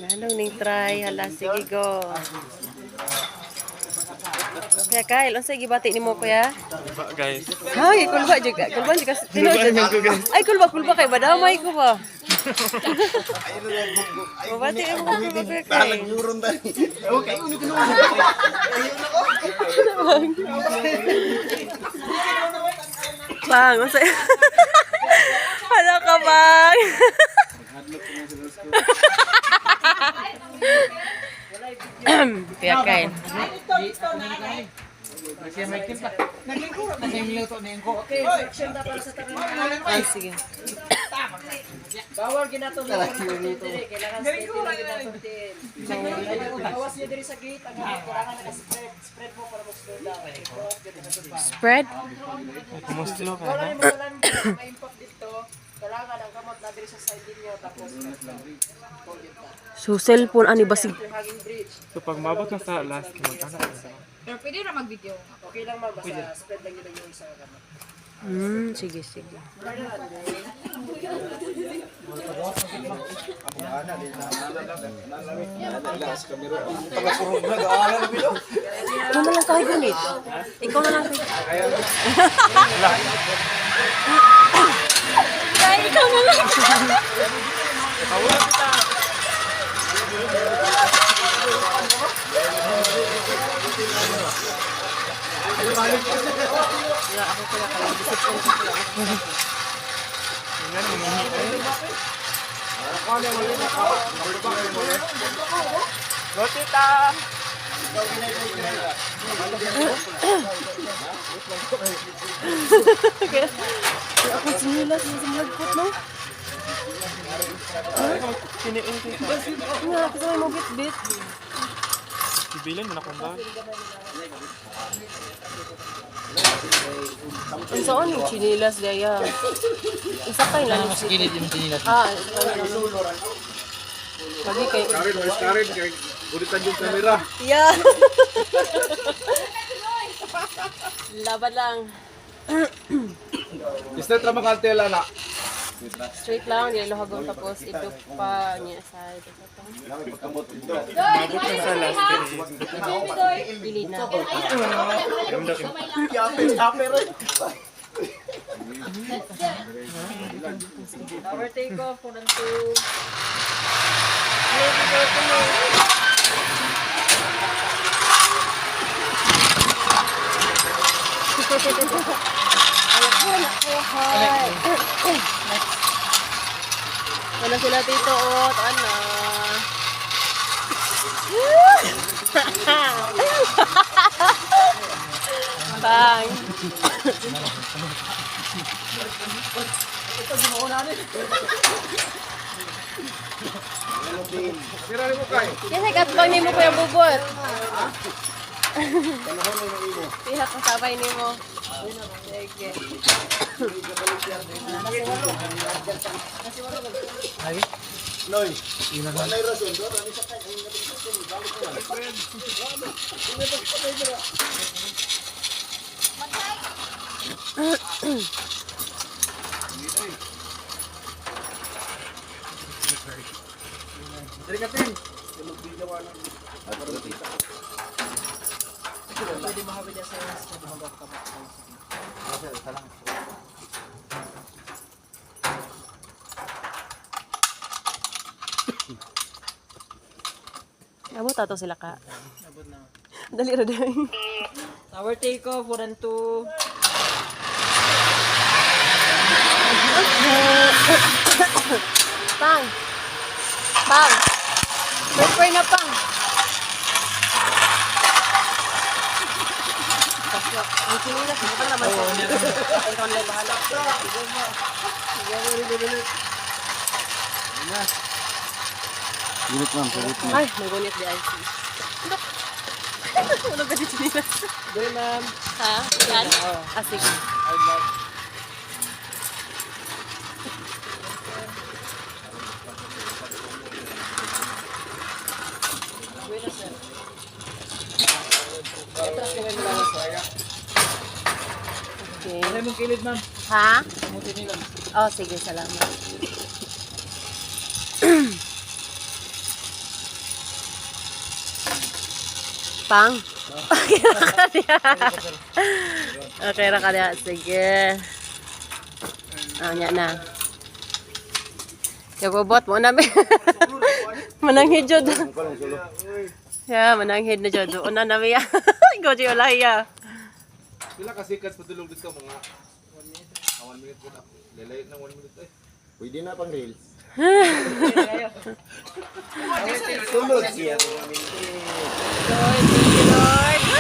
Anong ning try? Hala, sige go. Kaya Kyle, unsay gibati nimo kuya? Kulba guys. Hay, kulba juga. Kulba juga tinuod. Ay, kulba kay badamay ko ba? Mabati mo ko kuya kay. Yuron tayo. Okay, uno ko Bang, unsay? Hala ka bang. Kaya Kyle. Ay, sige. Bawal ginato na kailangan bawas niya diri sa gate ang kailangan naka-spread mo para Spread? Kumusta ka wala na? mo lang impact dito kailangan ang kamot na diri sa side niyo tapos So, cellphone, ani basig. hanging bridge So pag mabot na sa last magkano ka sa? Pero pwede na mag-video. okay lang basta spread lang yun yung isang kamot Sige, sige. Ikaw na lang kahit ganit. Ikaw na lang kahit. Ay, ikaw na lang. Rotita! Kaya ako sinilas sa malagpot, no? Kiniin ko ito. Nga, kasi may mo bit-bit. Ibilin mo na kung ba? Ang saan yung chinilas daya? Isa kayo lang. Mas kilid yung tinilas. Isa kayo lang. Lagi kayo. Karin, kay ulitan yung camera. Yeah. Laban lang. Straight ra makantela na. Straight lang, niluhagong tapos ito pa niya side. Mabot na sa last Pili na. our take off kung nanto Wala sila tito ot, ano? Bang. Camera ni mo kay. Kasi katbang ni mo ko yung bubot. Pihak ang sabay ni mo. Sige. Noy. Wala rason do, ani sa kay. Dari katin. Mag-video ka na. pwede mahabi niya sa mga kamot Abot ato sila ka. abot na Dali ra dai. tower take off 1 and 2 Pang. Pang. Prepare na pang. Ang sinilas mo pa naman sa. Ikaw na bahala. Unit ma'am, unit ma'am. Ay, may gunit di IC. Ano ka di sinilas? doon ma'am Ha? Yan? Ah, sige. Okay. ano mong kilid ma'am Ha? muti nila Oh, sige, salamat. Pang? Okay ra ka niya. Okay ra ka niya. Sige. Nya na. Yagobot mo na. Mananghid jud. Ya, mananghid na jud. Una na miya. Ikaw di wala ya. Pila kasi kas patulog dito mga 1 minute ko na. Lalayot ng 1 minute eh. Pwede na pang reels. Tulog siya. Lord, thank you, Lord.